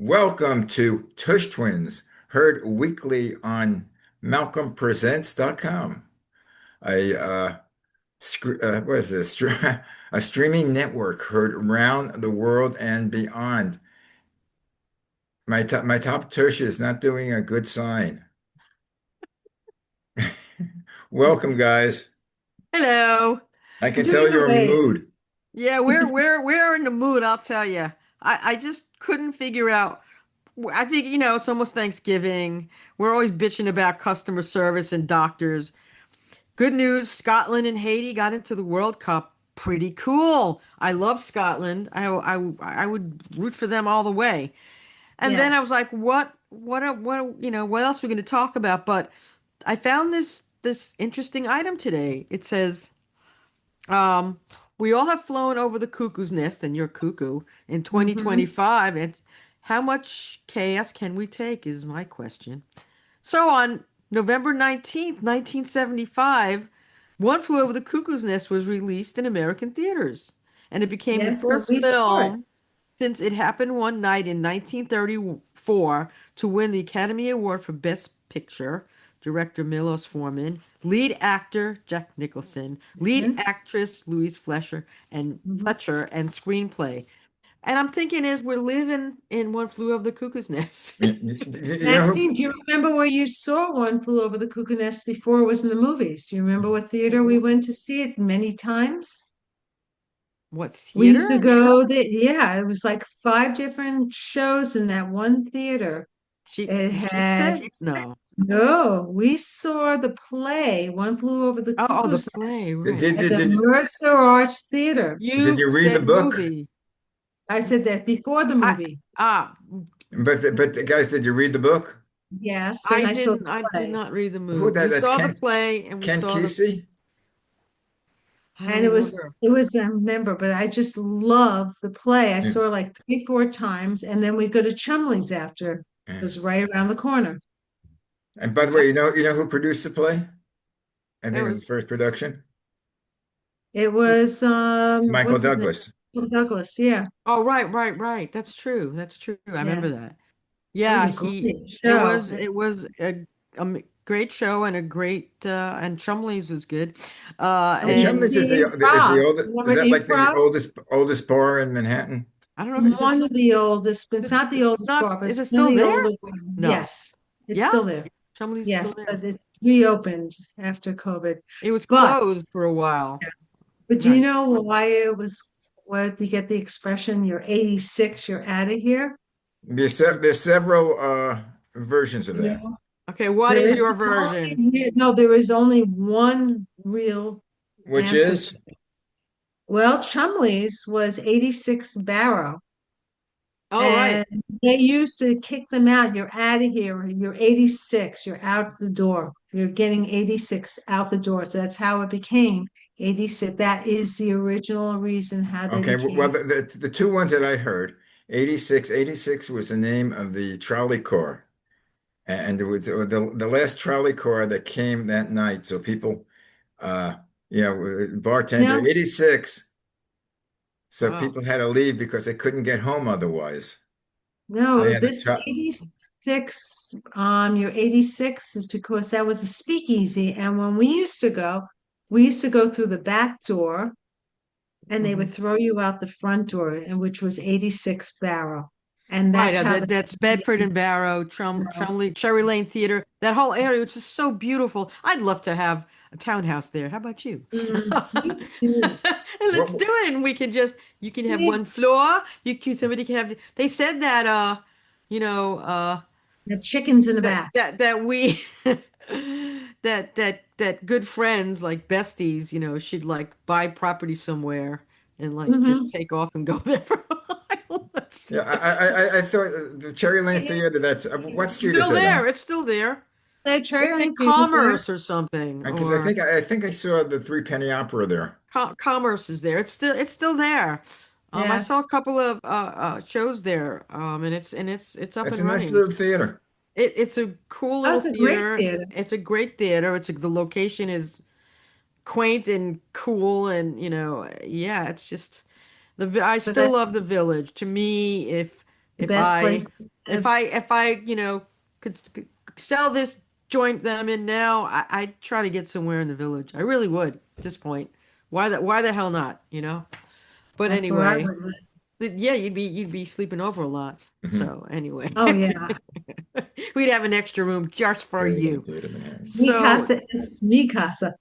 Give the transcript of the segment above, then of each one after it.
Welcome to Tush Twins, heard weekly on MalcolmPresents.com, a what is this? A streaming network heard around the world and beyond. My top Tush is not doing a good sign. Welcome, guys. Hello. I I'm can doing tell all you're in right. mood. Yeah, we're in the mood, I'll tell you. I just couldn't figure out. I think, it's almost Thanksgiving. We're always bitching about customer service and doctors. Good news, Scotland and Haiti got into the World Cup. Pretty cool. I love Scotland. I would root for them all the way. And then I was Yes. like, what else are we going to talk about? But I found this interesting item today. It says Um, we all have flown over the cuckoo's nest, and you're cuckoo in hmm 2025. And how much chaos can we take is my question. So on November 19th, 1975, One Flew Over the Cuckoo's Nest was released in American theaters, and it became the Yes, so first we saw it. film since it happened one night in 1934 to win the Academy Award for Best Picture. Director Milos Forman, lead actor Jack Nicholson, lead hmm actress Louise hmm Fletcher, and screenplay. And I'm thinking as we're living in One Flew Over the Cuckoo's Nest. You know who? Maxine, do you remember where you saw One Flew Over the Cuckoo Nest before it was in the movies? Do you remember what theater we went to see it many times? What We used to theater? go there. Yeah, it was like five different shows in that one theater. It The sheep had, set? No. no, we saw the play, One Flew Over the Oh, the Cuckoo's play, Did, right. did, at did, the did, Mercer Arts Theater. did You you read the said book? movie. I You, said that before the I movie. ah, But guys, did you read the book? Yes, and I saw the I did play. not read the Who movie. We that? That's saw the play and we Ken saw the Kesey. I don't And remember. it was I remember, but I just love the play. I Yeah. saw it like three, four times, and then we go to Chumley's after. It Yeah. was right around the corner. And by the way, you know who produced the play? I think That it was the was first production. It was Michael what's his name? Douglas. Douglas, yeah. Oh, right. That's true. That's true. I remember Yes. that. It was Yeah, a he great show. it was great show and a great and Chumley's was good. And we used to Chumley's And is see the improv. oldest. Is Remember that like the improv? oldest bar in Manhattan? I don't know if One of the oldest, but it's not the it's oldest not bar, but is it's it one of still the there? older. No. Yes, it's Yeah? still there. Chumley's is still Yes, there. but it reopened after COVID. It was But closed for a while. But do you Right. know why it was what you get the expression, you're 86, you're out of here? There's several versions of that. No. Okay, what There is is your version? no, there is only one real Which answer to is it. Well, Chumley's was 86 Barrow, Oh, right. and they used to kick them out. You're out of here. You're 86. You're out the door. You're getting 86 out the door. So that's how it became 86. That is the original reason how they okay. Well, became. the two ones that I heard, 86 was the name of the trolley car, and it was the last trolley car that came that night. So people, uh, bartender No, 86. So Wow. people had to leave because they couldn't get home otherwise. They no, had a this top. 86, your 86 is because that was a speakeasy. And when we used to go through the back door and they Hmm. would throw you out the front door, and which was 86 Barrel. And Right, that's how the that's Bedford and Barrow, Barrel. Chumley, Cherry Lane Theater, that whole area, which is so beautiful. I'd love to have a townhouse there. How about you? Me too. And let's do What, it. And we can you can have Yeah, one floor. Somebody can have, they said that, you know, the chickens in the back. that we, that good friends, like besties, should like buy property somewhere and like just hmm take off and go there for a while. yeah, I thought the Cherry Lane Theater. That's what street is Still that on? there. It's still there. The It's Cherry in Lane Theater's there. Commerce or something, Because I or think I think I saw the Three Penny Opera there. Commerce is there. It's still there. I saw a Yes. couple of shows there, and it's up It's and a nice running. little theater. It's a cool little That's a great theater. theater. It's a great theater. The location is quaint and cool, and yeah, it's just I But still that's love the Village. To me, The if best I place to live. if I could sell this joint that I'm in now, I'd try to get somewhere in the village. I really would at this point. Why the hell not, you know? But That's where I anyway, would live. yeah, you'd be sleeping over a lot. Mhm. So anyway, Oh yeah. we'd have an extra room just for Very you. intuitive and nice. Mi So casa es mi casa.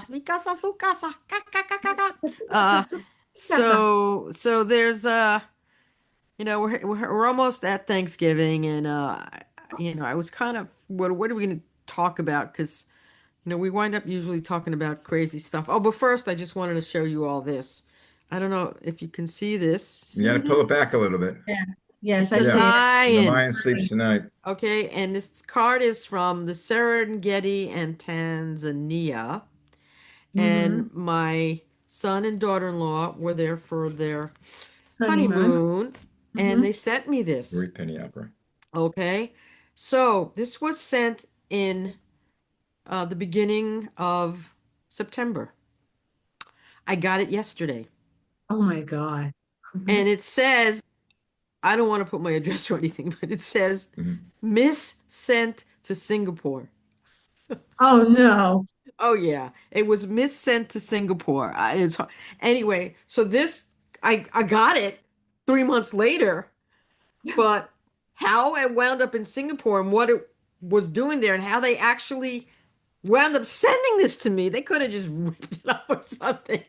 mi casa, su casa, ka. Es mi casa, Uh, es mi casa. so there's we're almost at Thanksgiving, and I was kind of what are we going to talk about? Because we wind up usually talking about crazy stuff. Oh, but first, I just wanted to show you all this. I don't know if you can see this. You got See to pull it this? back a little bit. Yeah. Yes, It's I a see Yeah. it. The lion. lion sleeps tonight. Okay, and this card is from the Serengeti and Tanzania. Mm-hmm. And my son and daughter-in-law were there for their Honeymoon. honeymoon, and Mm-hmm. they sent me this. Three penny opera. Okay, so this was sent in the beginning of September. I got it yesterday, Oh my God. and Mhm. it says, I don't want to put my address or anything, but it says, Mhm. Miss sent to Singapore. Oh no. Oh yeah, it was Miss sent to Singapore. Anyway. So this, I got it 3 months later, but how it wound up in Singapore and what it was doing there and how they actually wound up sending this to me. They could have just ripped it up or something.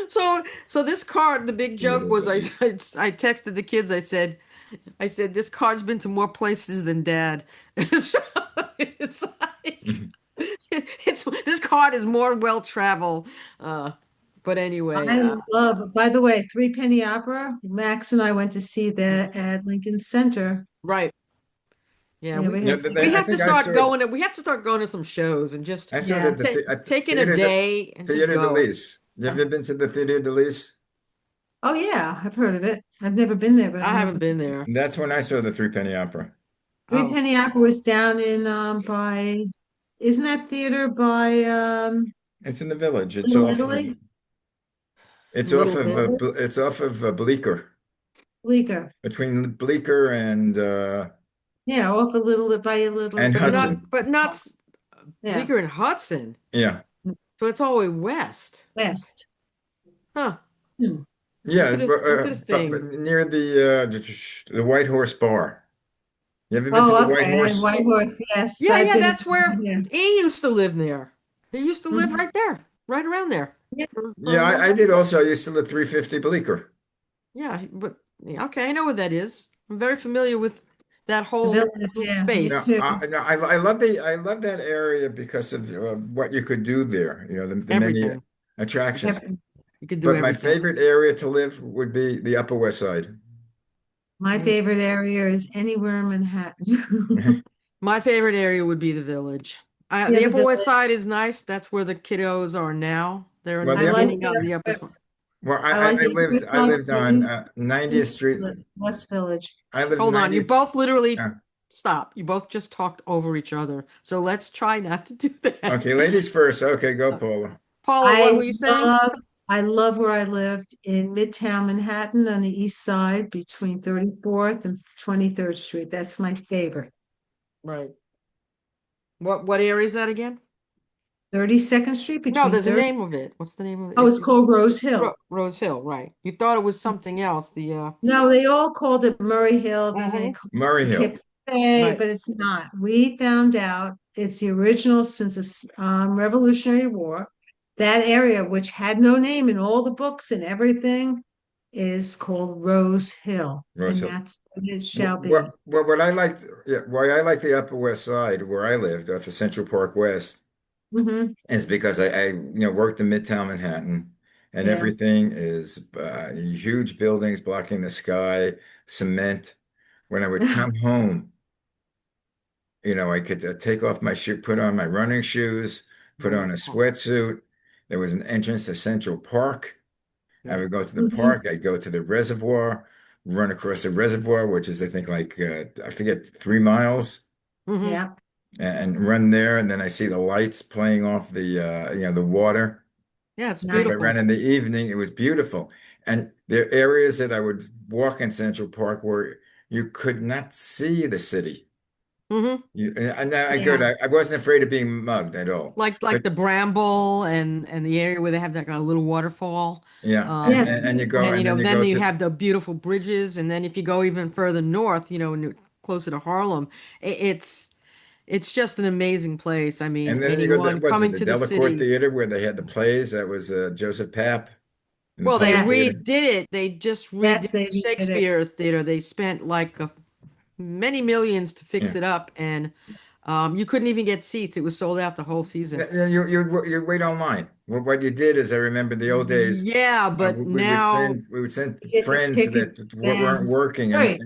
So this card, the big joke Little was baby. I texted the kids. I said this card's been to more places than Dad. So it's like Mhm. it's this card is more well traveled. Uh, but anyway, I love, by the way, Three Penny Opera. Max and I went to see that at Lincoln Center. right. Yeah, Yeah, we Yeah, had they, tickets. I think I saw it. we have to start going to some shows and just I saw Yeah. that taking a theater, day and just Theater de go. Lys. Have you been to the Theater de Lys? Oh yeah, I've heard of it. I've never been there, but I I know haven't the been there. That's when I saw the Three Penny Opera. Three Oh, Penny Opera was down in by, isn't that theater by It's in the village. Little Italy? Little Italy. It's off of Bleecker, Bleecker. between Bleecker Yeah, off a little by a Little and Italy. Hudson. But not Yeah, Bleecker and Hudson. Yeah, So it's all the way west. west. Huh. Hmm. yeah, Look at this but thing. near the White Horse Bar. You ever been to the Oh, White okay. And Horse? White Horse, yes, Yeah, I've yeah, been that's where here. he used to live there. He used to live Mhm. right there, right around there Yeah, for Yeah, a number I of did years. also. I used to live 350 Bleecker. Yeah, but yeah, okay, I know what that is. I'm very familiar with that the whole village, little yeah, me No, space. too. I love that area because of what you could do there. The many Everything. attractions. Every- You could do But my everything. favorite area to live would be the Upper West Side. My Mm. favorite area is anywhere in Manhattan. My favorite area would be the village. Yeah, The the Upper West village. Side is nice. That's where the kiddos are now. They're Well, I the Upper like hanging out in the the Upper. West. well, I like the I Upper Side, lived on 90th Street. West Village. I lived Hold on, you 90th. both literally Uh, stop. You both just talked over each other. So let's try not to do that. okay, ladies first. Okay, go, Paula. Paula, what I were you saying? love, I love where I lived in Midtown Manhattan on the east side between 34th and 23rd Street. That's my favorite. Right. What area is that again? 32nd Street No, between there's a 30. name of it. What's the name of Oh, it? it's called Rose Hill. Rose Hill, right. You thought it was something else. No, they all called it Murray Hill, then they Mhm. called Murray it Hill. Kipsay, Right. but it's not. We found out it's the original since the Revolutionary War. That area, which had no name in all the books and everything, is called Rose Hill, Rose and Hill. that's what it shall be. What I liked, yeah, why I like the Upper West Side where I lived, off of Central Park West, Hmm. is because I worked in Midtown Manhattan, and Yeah. everything is huge buildings blocking the sky, cement. When I would come home, I could take off my shoe, put on my running shoes, put on a Oh, sweatsuit. There was an entrance to Central Park. I yeah. would go to the Hmm. park. I'd go to the reservoir, run across the reservoir, which is I think like I forget 3 miles, Hmm. Yeah. and run there. And then I see the lights playing off the water. Yeah, it's If I Nice. beautiful. ran in the evening, it was beautiful. And there are areas that I would walk in Central Park where you could not see the city. Hmm. And I good. Yeah. I wasn't afraid of being mugged at all. Like But the Bramble and the area where they have that kind of little waterfall. yeah, Yes. and you go And and then you then go you to have the beautiful bridges, and then if you go even further north, and you're closer to Harlem, it's just an amazing place. I mean, and then you go to anyone what's it, coming the to the Delacorte city. Theater where they had the plays. That was Joseph Papp in the Well, they Public Yes. Theater. redid it. They just redid Yes, they the did it. Shakespeare Theater. They spent like many millions to fix Yeah. it up, and you couldn't even get seats. It was sold out the whole season. You wait online. What you did is I remember the old days. Yeah, but now, We would send You get the friends ticket that weren't bands. working Right.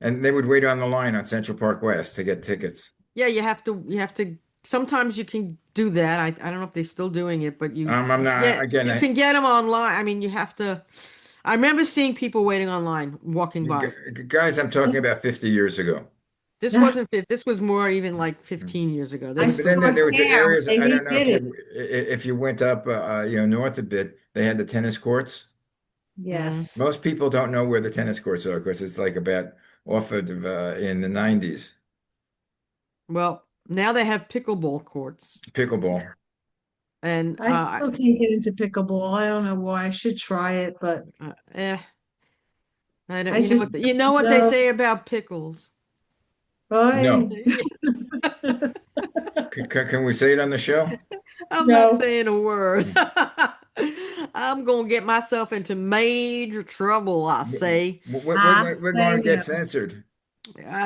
and they would wait on the line on Central Park West to get tickets. yeah, you have to sometimes you can do that. I don't know if they're still doing it, but I'm not again. you can get them online. I mean, you have to. I remember seeing people waiting online, walking by. Guys, I'm talking about 50 years ago. This wasn't 50, this was more even like 15 years ago. They I was But saw then fixing it it there up. was the there when areas. they I don't know redid it. if you went up, north a bit. They had the tennis courts. Mm. Yes. Most people don't know where the tennis courts are because it's like about off of in the 90s. Well, now they have pickleball courts, Pickleball. and I still can't get into pickleball. I don't know why. I should try it, but uh, eh, I don't. I just You know what they know. say about pickles. Boy, No. Can we say it on the show? I'm not no. saying a word. I'm gonna get myself into major trouble, I say. I We're say going to get no. censored.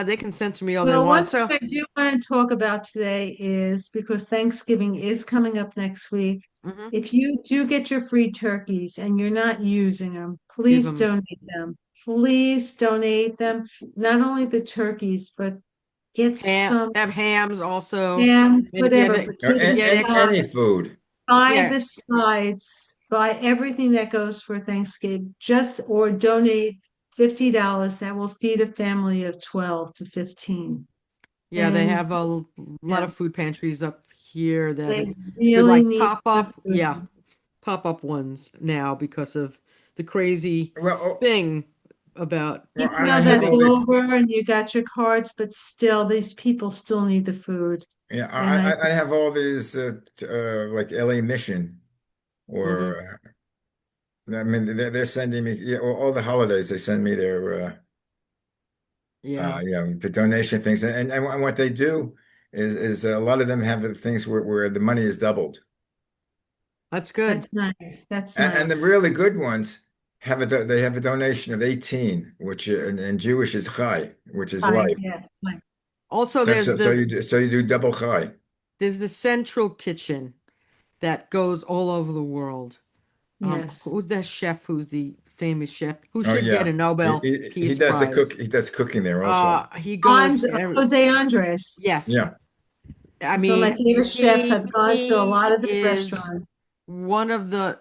They can censor me all they Well, one want. thing So, I do want to talk about today is because Thanksgiving is coming up next week. mhm, If you do get your free turkeys and you're not using them, give please them donate them. Please donate them. Not only the turkeys, but get some have hams also. hams, And if you have whatever, it, but Or get a get extra, any side. food. Buy yeah, the sides, buy everything that goes for Thanksgiving, just or donate $50. That will feed a family of 12 to 15. yeah, they And have a lot yeah, of food pantries up here they with really like need the yeah, food. pop up ones now because of the crazy Well, thing about Even I though have that's all Thanksgiving. these. over and you got your cards, but still, these people still need the food. Yeah, And I, I have all these like LA Mission Hmm. or I mean they're sending me yeah, all the holidays they send me their Yeah, the donation things and what they do is a lot of them have the things where the money is doubled that's good. that's nice. That's and the nice. really good ones they have a donation of 18 which in Jewish is chai which is Hi, life. yeah, hi. Also, So you do double chai. there's the central kitchen that goes all over the world. Yes. Who's that chef? Who's the famous chef who Oh should get yeah. a Nobel He Peace does the Prize? he does cooking there also. He goes to Jose Andres. yes. Yeah. I He's one of my mean, favorite chefs. I've gone to a lot he of his is restaurants. one of a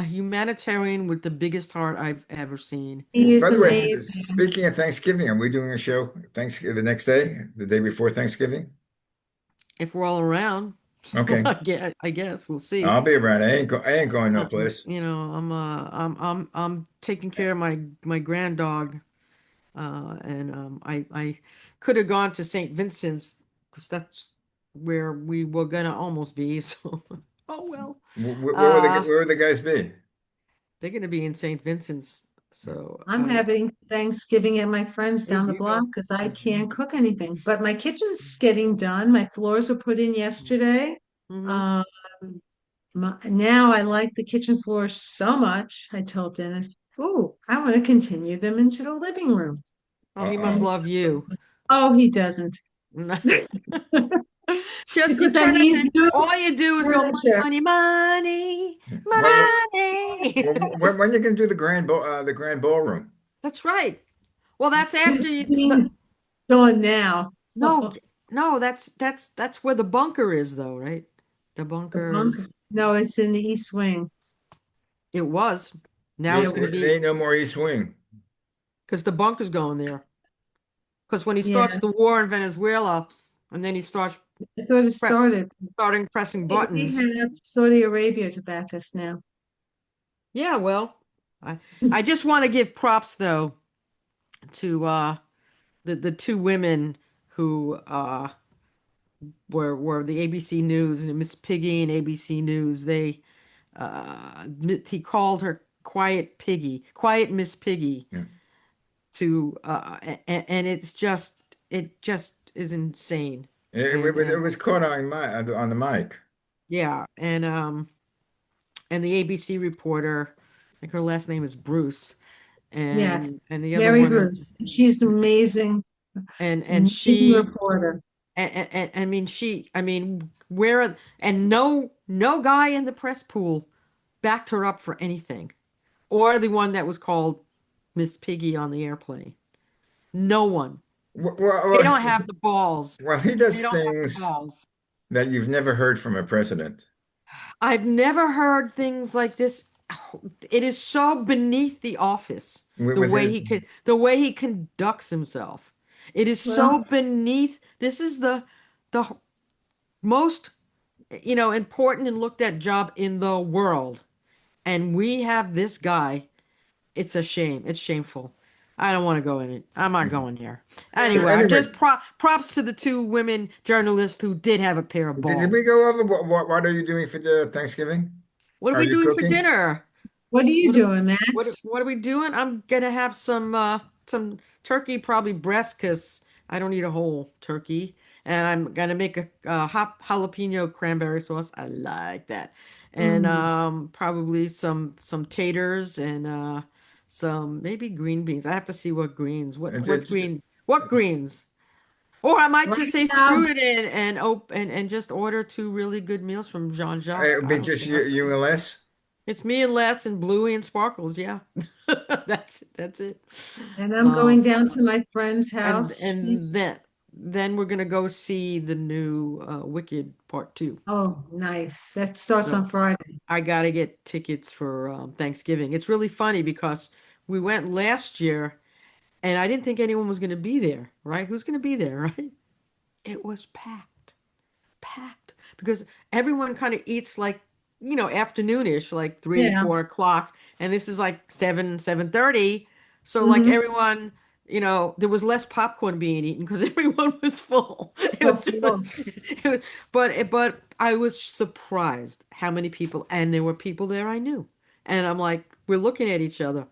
humanitarian with the biggest heart I've ever seen. He By is the way, amazing. speaking of Thanksgiving, are we doing a show Thanksgiving the next day, the day before Thanksgiving? If we're all around, so Okay. I guess we'll see. I'll be around. I ain't going no place. I'm taking care of my grand dog, and I could have gone to St. Vincent's because that's where we were gonna almost be. So, oh well. Uh, Where would the guys be? they're gonna be in St. Vincent's. So, I'm having Thanksgiving at my friend's there down the you block go. because I can't cook anything. But my kitchen's getting done. My floors were put in yesterday. Hmm. Um, now I like the kitchen floors so much. I told Dennis, "Oh, I want to continue them into the living room." Oh, he must Uh-oh. And love you. oh, he doesn't. Just you Because that turn means around. new All you do is go furniture. money, money, Well, money. when you can do the grand ballroom? That's right. Well, that's after It's you. being done now. No, no, that's where the bunker is, though, right? The The bunker bunker. is. No, it's in the East Wing. It was. Now it's going to There be ain't no more East Wing. because the bunker's going there. Because when he starts Yeah, the war in Venezuela, and then he starts I thought it pre started. starting pressing We buttons. have Saudi Arabia to back us now. Yeah, well. I I just want to give props though to the two women who were the ABC News and Miss Piggy and ABC News. They he called her Quiet Piggy, Quiet Miss Piggy Yeah. to and it just is insane. It And was caught on the mic. yeah, and the ABC reporter, I think her last name is Bruce, Yes. and the other Mary one is Bruce. She's amazing. She's and an amazing she reporter. and I mean she I mean where and no guy in the press pool backed her up for anything, or the one that was called Miss Piggy on the airplane. No one. Well, well, They well, don't have the balls. well, he They does don't have the things balls. that you've never heard from a president. I've never heard things like this. It is so beneath the office, With his, the way he conducts himself. It is so Well, beneath. This is the most, important and looked at job in the world. And we have this guy. It's a shame. It's shameful. I don't want to go in it. I'm not going there. Anyway, I'm anyway, just props to the two women journalists who did have a pair of did we balls. go over what are you doing for the Thanksgiving? What are Are we you doing for cooking? dinner? what are you What are, doing, Max? what are we doing? I'm gonna have some turkey, probably breast, because I don't eat a whole turkey, and I'm gonna make a hot jalapeno cranberry sauce. I like that, and Mm. probably some taters and some maybe green beans. I have to see what greens. And What greens? Or I might Right just say now, screw it and just order two really good meals from Jean-Jacques. it would I be don't just care. you and Les. It's me and Les and Bluey and Sparkles. Yeah, that's it. and I'm going Um, down to my friend's and house. and She's, then we're gonna go see the new Wicked Part Two. oh, nice. That starts on So Friday. I gotta get tickets for Thanksgiving. It's really funny because we went last year and I didn't think anyone was gonna be there. Right? Who's gonna be there? Right? It was packed because everyone kind of eats like afternoonish, like three, Yeah. 4 o'clock, and this is like 7:30. So like Mm-hmm. everyone, there was less popcorn being eaten because everyone was full. It So was cool. but I was surprised how many people, and there were people there I knew, and I'm like, we're looking at each other,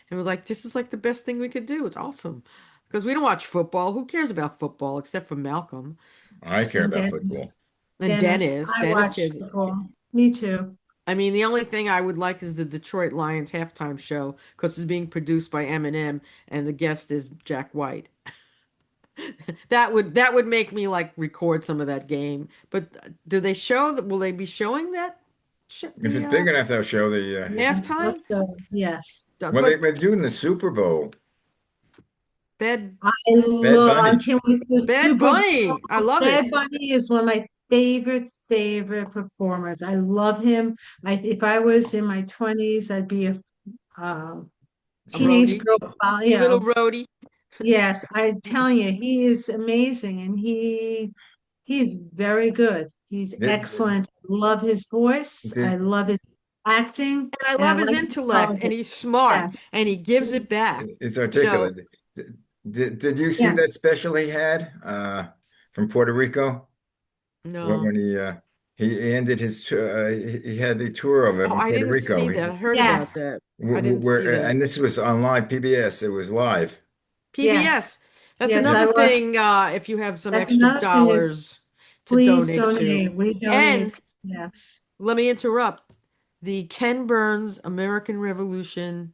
and we're like, this is like the best thing we could do. It's awesome because we don't watch football. Who cares about football except for Malcolm? I care And about football. And Dennis, Dennis, I Dennis watch cares. football. Me too. I mean, the only thing I would like is the Detroit Lions halftime show because it's being produced by Eminem and the guest is Jack White. That would make me like record some of that game. But do they show that? Will they be showing that If the it's big enough, they'll show Yeah, halftime? so, yes. well, they But were doing the Super Bowl. Bad I Bad love, I Bunny. can't wait for the Bad Super Bunny, I Bowl. love it. Bad Bunny is one of my favorite performers. I love him. If I was in my 20s, I'd be a uh, A teenage roadie, girl. little roadie. Yes, I'm telling you, he is amazing and he's very good. He's Did, excellent. I love his voice. I did, love his acting, And I and I love his like his intellect, and politics. he's smart, Yeah, and he gives it he's back. it's You know, articulate. Did you see yeah. that special he had from Puerto Rico? no. When he ended he had the tour of Oh, in I Puerto didn't Rico. see that. I heard about Yes, that. I didn't see Where that. and this was on live PBS. It was live. yes, PBS. That's yes. I another watched. thing, if you have some That's extra another thing is dollars to please donate to. donate. We And donate. Yes. let me interrupt. The Ken Burns American Revolution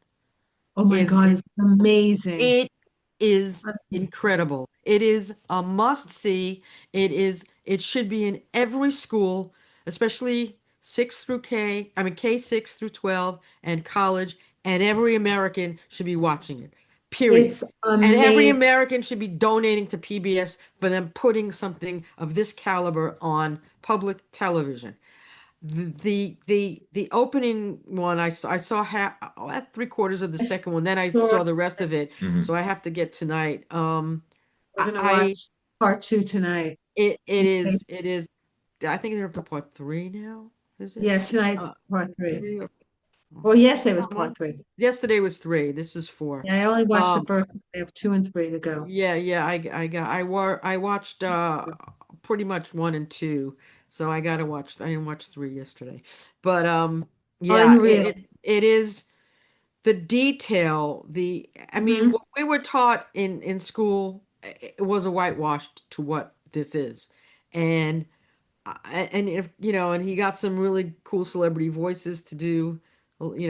Oh my is God, it's amazing. it is Amazing. incredible. It is a must see. It should be in every school, especially 6 through K, I mean K 6 through 12 and college, and every American should be watching it. Period. It's And every amazing. American should be donating to PBS for them putting something of this caliber on public television. The opening one I saw half, three-quarters of the I second one, then I saw saw the rest of it, so Hmm. I have to get tonight. We're gonna watch part two tonight. It is I think they're up to part 3 now, is it? Yeah, Uh tonight's part three. 3 or Well, yes, it was One. part three. Yesterday was three. This is four. Yeah, I only watched the Um, first. I have two and three to go. yeah. I watched pretty much one and two. So I gotta watch. I didn't watch three yesterday, but yeah, Unreal. it is the detail. I mean, Hmm. what we were taught in school, it was a whitewashed to what this is, and and if and he got some really cool celebrity voices to do,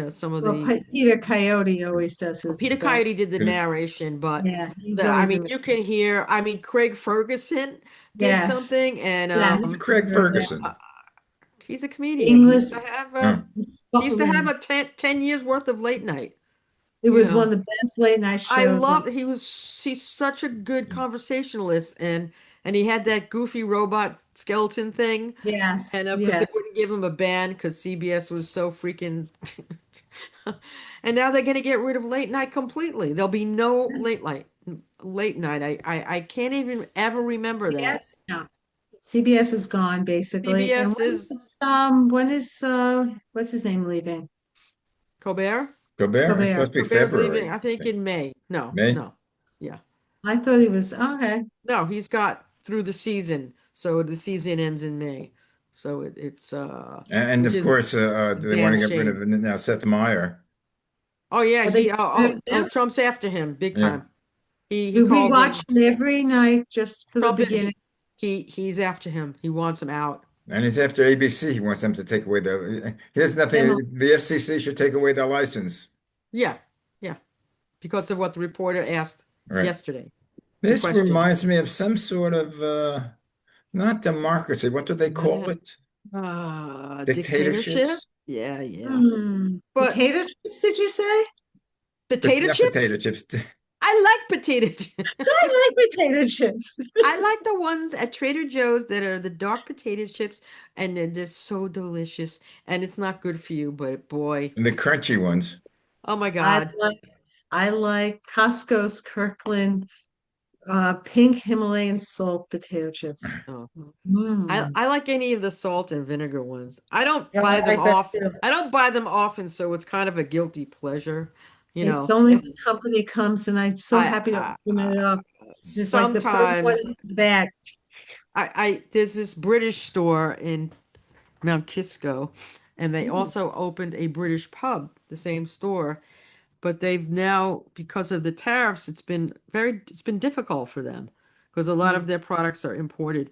some of Well, the Peter Coyote always does his Peter best. Coyote did the Good. narration, but Yeah, he's I always mean, amazing. you can hear. I mean, Craig Ferguson did Yes, something, and yes, Who's I Craig heard that. uh, Ferguson? he's a comedian. English, Oh, He used to have Scotland. a 10 years worth of late night. It You was one know, of the best late night I shows. Like, love. He's such a good conversationalist, and he had that goofy robot skeleton thing. yes, And of course, they yes, wouldn't give him a ban because CBS was so freaking. And now they're going to get rid of late night completely. There'll be no late night. I can't even ever remember that. yes. No, CBS is gone basically. And CBS is when is what's his name leaving? Colbert. Gobert? It's Gobert. supposed to be Colbert's leaving, February. I think, in May. No, May? no, yeah, I thought he was okay. no. He's got through the season, so the season ends in May. So it's And which of is course, a they want damn to get rid shame. of now Seth Meyer. Oh yeah, Are they he getting rid of him? Trump's after him big Yeah. time. He We calls watch him him every night just for the Trump. beginning. He's after him. He wants him out. And he's after ABC. He wants them to take away he has Demo. nothing. The FCC should take away their license. Yeah, yeah, because of what the reporter asked Right. yesterday. The This question. reminds me of some sort of not democracy. What do they call Uh, it? Dictatorship? Dictatorships? Yeah, yeah. Hmm. But Potato chips, did you say? But potato not potato chips? chips. I like potato chips. I like potato chips. I like the ones at Trader Joe's that are the dark potato chips, and they're so delicious. And it's not good for you, but boy, And the crunchy ones. oh my I God. like I like Costco's Kirkland pink Himalayan salt potato chips. Oh. Mm. I like any of the salt and vinegar ones. I don't Yeah, buy I them like that off. too. I don't buy them often, so it's kind of a guilty pleasure. You It's know, only if when company comes and I'm so I, happy to I, open it up. It's like the first one sometimes in the bag. there's this British store in Mount Kisco, and they Ooh. also opened a British pub, the same store, but they've now, because of the tariffs, it's been difficult for them because a lot of Mm. their products are imported.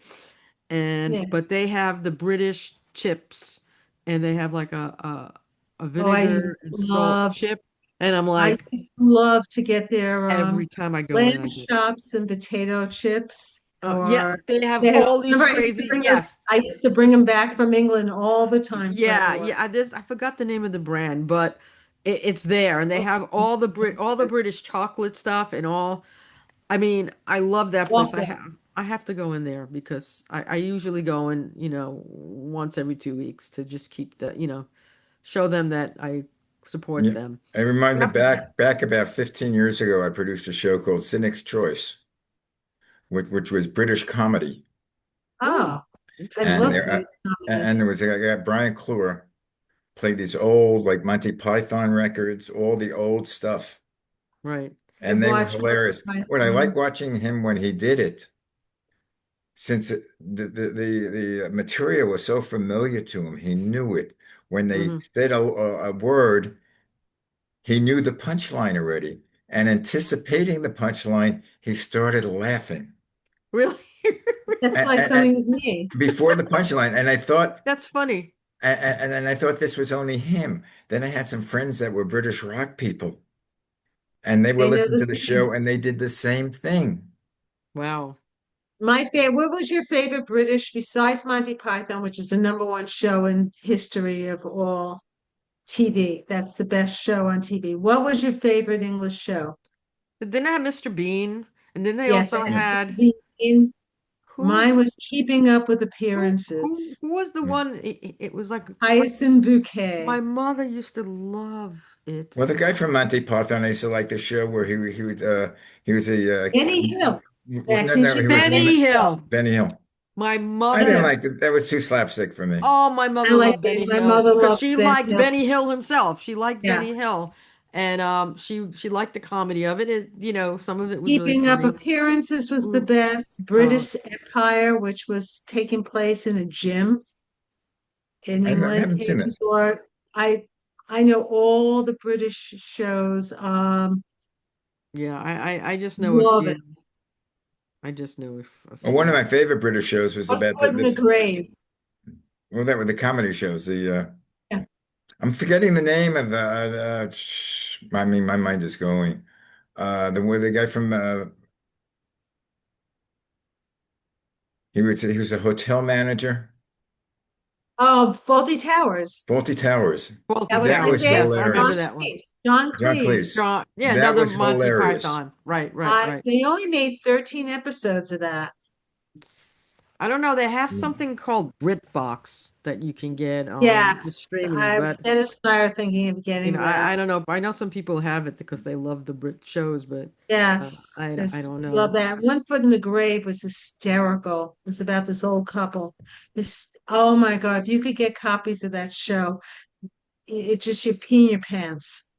But Yes. they have the British chips, and they have like a Oh, vinegar and salt chip, and I'm I like, used to love to get their every time I go in, lamb I get chops and potato chips, yeah, or they have yeah, all these remember I used to crazy, bring those. yes. I used to bring them This back from England all the time for Yeah, everyone. yeah. I forgot the name of the brand, but it's there, and they Oh, have so All the good. British chocolate stuff and all. I mean, I love that place. Waffle. I have to go in there because I usually go in, once every 2 weeks to just keep show them that I support Yeah. them. It reminds You me have to. back about 15 years ago, I produced a show called Cynic's Choice, which was British comedy. Oh, Oh, I And love interesting. there British comedy. and there was a guy, Brian Clure, played these old like Monty Python records, all the old stuff. Right. I've And they were watched Monty hilarious. What I like Python. watching him when he did it, since the material was so familiar to him, he knew it. When they Hmm. said a word, he knew the punchline already. And anticipating the punchline, he started laughing. Really? That's like And something with me. before the punchline, and I thought, That's funny. and then I thought this was only him. Then I had some friends that were British rock people, and they were They know listening the to the same. show, and they did the same thing. Wow. My favorite, what was your favorite British besides Monty Python, which is the number one show in history of all TV? That's the best show on TV. What was your favorite English show? Then I had Mr. Bean, and then they Yes, I also had to had be in. who's Mine was Keeping Up with Appearances. who was the Mm. one? It was like Hyacinth my Bouquet. mother used to love it. Well, the guy from Monty Python, I used to like the show where he was a Benny Hill. no, Maxine, no, she he was was Benny Benny Hill. Hill. Benny Hill. My I didn't mother, like it. That was too slapstick for me. oh, my I mother like loved it. Benny My Hill mother because loves she Ben liked Hill. Benny Hill himself. She liked Yeah. Benny Hill, and she liked the comedy of it. Some of it was really Keeping Up funny. Appearances was the Mm, best. oh, British Empire, which was taking place in a gym in I England. haven't seen It it. was, or I know all the British shows. yeah, I just know a Love it. few. I just know a Well, one of few. my favorite British shows was One about Foot in the Grave. well, that were the comedy shows. Yeah. I'm forgetting the name of the. I mean, my mind is going. The guy from he was a hotel manager. Oh, Faulty Towers. Faulty Towers. Faulty That was That my was Towers. favorite. Yes, I remember John hilarious. that one. Cleese. John John Cleese. Cleese. Strong. Yeah, That another was Monty hilarious. Python. Right, right, right. They only made 13 episodes of that. I don't know. They have something called BritBox that you can get on the Yes, streaming, but Dennis and I are thinking of getting that. I don't know. I know some people have it because they love the Brit shows, but Yes, I yes, don't we love know. that. One Foot in the Grave was hysterical. It's about this old couple. Oh my God, if you could get copies of that show, it just you pee in your pants.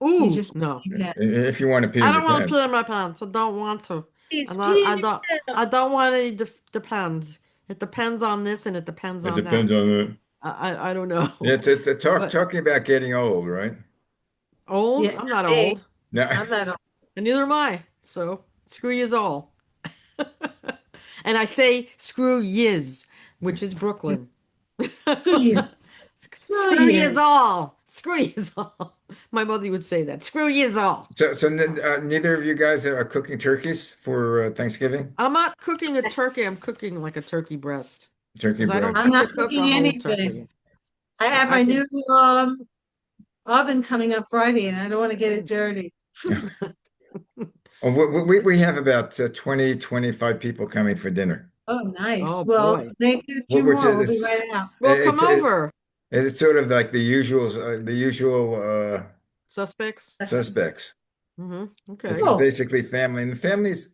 You Ooh, just no. pee in your pants. If you want to pee I in your don't want to pee pants, in my pants. I don't want to. Please pee in your I pants. don't want any depends. It depends on this and it depends it on that. depends on the. I don't know. Yeah, But talking about getting old, right? old? Yeah, I'm not hey, old. Now, I'm not. And neither am I. So screw yous all. And I say screw yous, which is Brooklyn. Screw you. Screw Screw yous you. all. Screw yous all. My mother would say that. Screw yous all. neither of you guys are cooking turkeys for Thanksgiving? I'm not cooking a turkey. I'm cooking like a turkey breast Turkey because I don't breast. I'm get to not cook a cooking whole anything. turkey. I have I my can. new oven coming up Friday, and I don't want to get it dirty. Oh, we have about 20, 25 people coming for dinner. Oh, nice. Oh Well, boy. make it a few What we're more. to, We'll be right out. Well, come over, it's sort of like the usual suspects. suspects. It's Okay. Cool. basically family, and the family's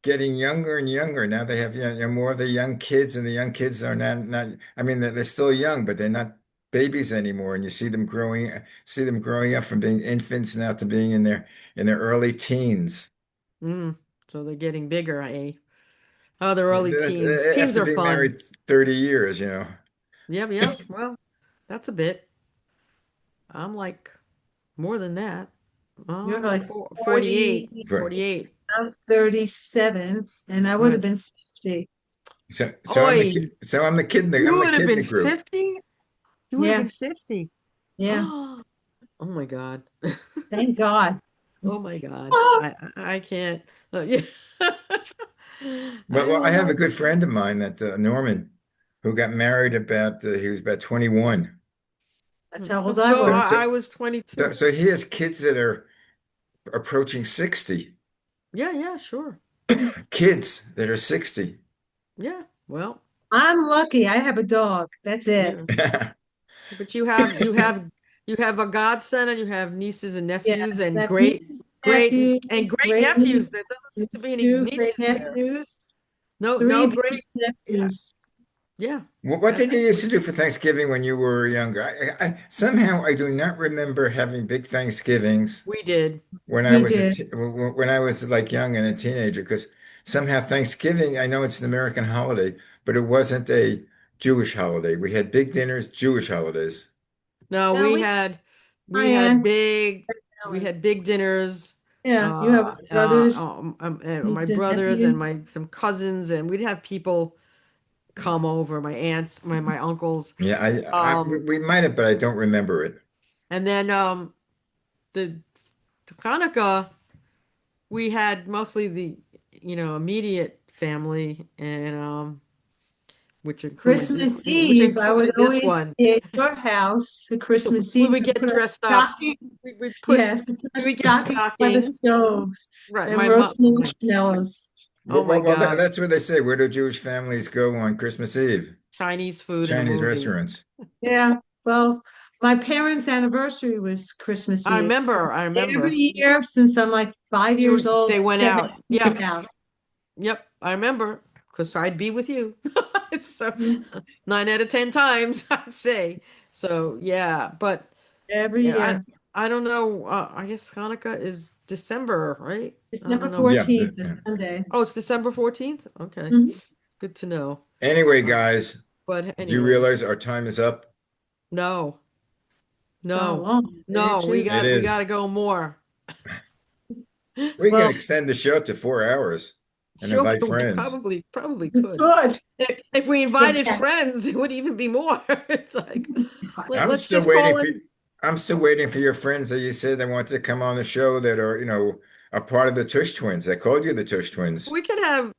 getting younger and younger. Now they have more of the young kids, and the young kids are not. I mean, they're still young, but they're not babies anymore. And you see them growing up from being infants now to being in their early teens. Mm. So they're getting bigger, eh? Oh, the early teens. Teens After are being fun. married 30 years, you know. Yep, yep. Well, that's a bit. I'm like more than that. You're like 48. 40. 48. I'm 37, and I would have Right. been 50. So I'm the kid. Oi, So I'm you the would have kid in the been group. 50? You would have Yeah, been 50. yeah. Oh my God. Thank God. Oh my God. Ah, I can't. Yeah. I Well, I don't have a know. good friend of mine that Norman, who got married he was about 21. that's how old I So So, was. so, I was 22. so he has kids that are approaching 60, Yeah, yeah, sure. kids that are 60. Yeah. Well, I'm lucky. I have a dog. That's it. yeah. But you have a godson and you have nieces and Yeah, nephews and that nieces, nephews, great great nephews. nieces, There doesn't seem to be any great nieces there. nephews, No, three no great. great Yeah, nephews. yeah. What did you That's used to do for Thanksgiving when you were younger? Somehow I do not remember having big Thanksgivings we did. We did. when I was like young and a teenager, because somehow Thanksgiving, I know it's an American holiday, but it wasn't a Jewish holiday. We had big dinners, Jewish holidays. No, No, we had Diane, we had big dinners. yeah, you have brothers, My nieces, brothers and nephews. my some cousins, and we'd have people come over. My aunts, my uncles. Yeah, Um, we might have, but I don't remember it. and then the Hanukkah, we had mostly the immediate family, and Christmas which Eve, I would included this always one. be at your house for So Christmas we Eve would and get put our dressed up. stockings. We put Yes, we put our we would get stockings by the stockings. stoves Right, and my roast mom. marshmallows. Oh my God, That's where they say, where do Jewish families go on Christmas Eve? Chinese food in a Chinese movie. restaurants. Yeah, well, my parents' anniversary was Christmas Eve. So I remember. every year since I'm like 5 years old, They went I said out. they Yep, out. yep. I remember. because I'd be with you. So Mhm. 9 out of 10 times, I'd say. So yeah, but Every yeah, year. I don't know. I guess Hanukkah is December, right? I December don't know. 14th is Sunday. Oh, it's December 14th? Okay. Mhm. Good to know. Anyway, Uh, guys, but do you anyways, realize our time is up? no, no, Shalom. no, we It got we got is. to go more. We can Well, extend the show to 4 hours and Sure, invite we friends. probably could. good. If we invited Yeah. friends, it would even be more. It's like I'm let's still just waiting call for in. I'm still waiting for your friends that you said they wanted to come on the show that are, a part of the Tush twins. I called you the Tush twins. We could have.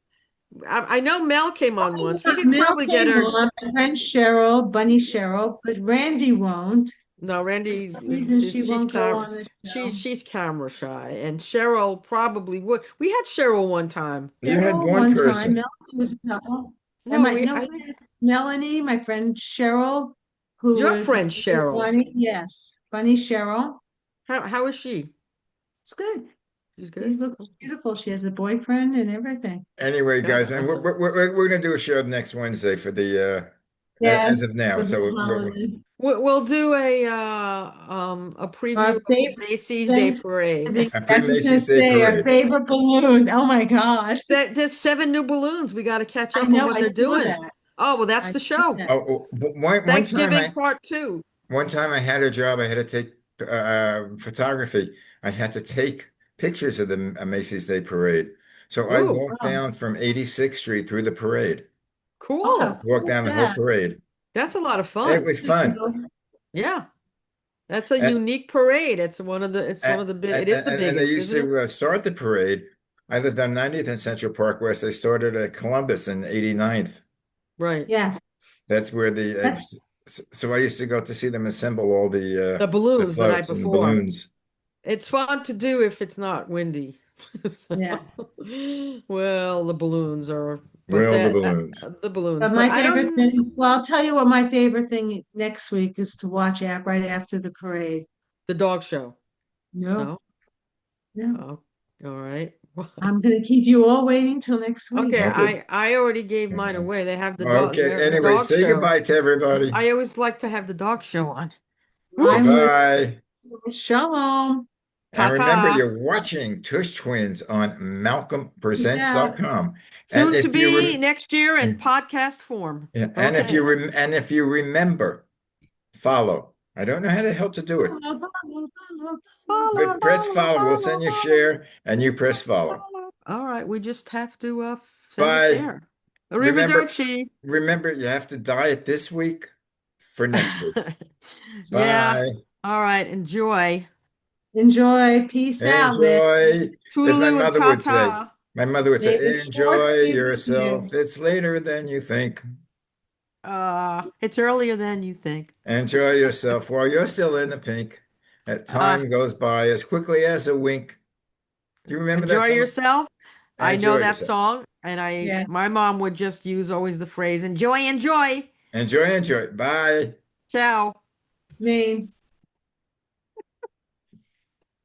I know Mel came on once. We Yeah, could Mel probably get came her. on, my friend Cheryl, Bunny Cheryl, but Randy won't. No, For Randy some is reason, she won't go on the show. she's camera shy, and Cheryl probably would. We had Cheryl one time. You had Cheryl one one time, person. Melanie was a couple. And No, no, I we think had Melanie, my friend Cheryl, who your was friend Cheryl. Bunny. Yes, Bunny Cheryl. How is she? It's good. She's She good. looks Oh, beautiful. She has a boyfriend and everything. Anyway, that's guys, and awesome. we're gonna do a show next Wednesday for the as of Yes, now. for the So holiday. We'll do a Our preview of the favorite Macy's Day Parade. Thanksgiving. a That's what I was gonna pre-Macy's Day say. Our parade. favorite balloon. Oh my God. There's 7 new balloons. We got to catch I up on know. what I they're saw doing. that. Oh, well, that's I the saw show. that. One time Thanksgiving part two. one time I had a job. I had to take photography. I had to take pictures of the Macy's Day Parade. So I Ooh, walked Oh, down from 86th Street through the parade. oh, how cool. cool Walked is down the whole that? parade. That's a lot of It fun. was fun. Yeah. That's a And, unique parade. It's one and, of the big, it is the and they biggest, used isn't it? to start the parade. I lived on 90th and Central Park West. They started at Columbus in 89th. Right. Yes. That's where That's so I used to go to see them assemble all The the balloons the night floats and the before. balloons. It's fun to do if it's not windy. So, yeah. well, the balloons are, but Well, the balloons. the balloons, But but my I favorite don't, thing, well, I'll tell you what my favorite thing next week is to watch right after the parade. the dog show. No, No? no. Oh, all right. I'm going to keep you all waiting till next week. Okay, Okay. I already gave mine away. They Okay. have the Anyway, dog say show. goodbye to everybody. I always like to have the dog show on. I'm Woof. with Goodbye. Shalom. And remember, Ta-ta. you're watching Tush Twins on Yeah. malcolmpresents.com. And Soon to if you be next year in rem podcast form. and if Okay. you rem and if you remember, follow. I don't know how the hell to do it, Follow, but press follow, follow. We'll follow, send you follow, share and you press follow. follow. All right, we just have to send a Bye. share. Remember, Arrivederci. remember, you have to diet this week for next week. Yeah. Bye. All right. Enjoy. Enjoy. Peace out, man. Enjoy, as my Toodaloo and mother would say. ta-ta. My mother would May say, the force enjoy be with you. yourself. It's later than you think. It's earlier than you think. Enjoy yourself while you're still in the pink. That Uh, time goes by as quickly as a wink. Do you remember that enjoy song? yourself. I know Enjoy that yourself. song, and Yeah. my mom would just use always the phrase, enjoy, enjoy. Enjoy, enjoy. Bye. Ciao. Maine.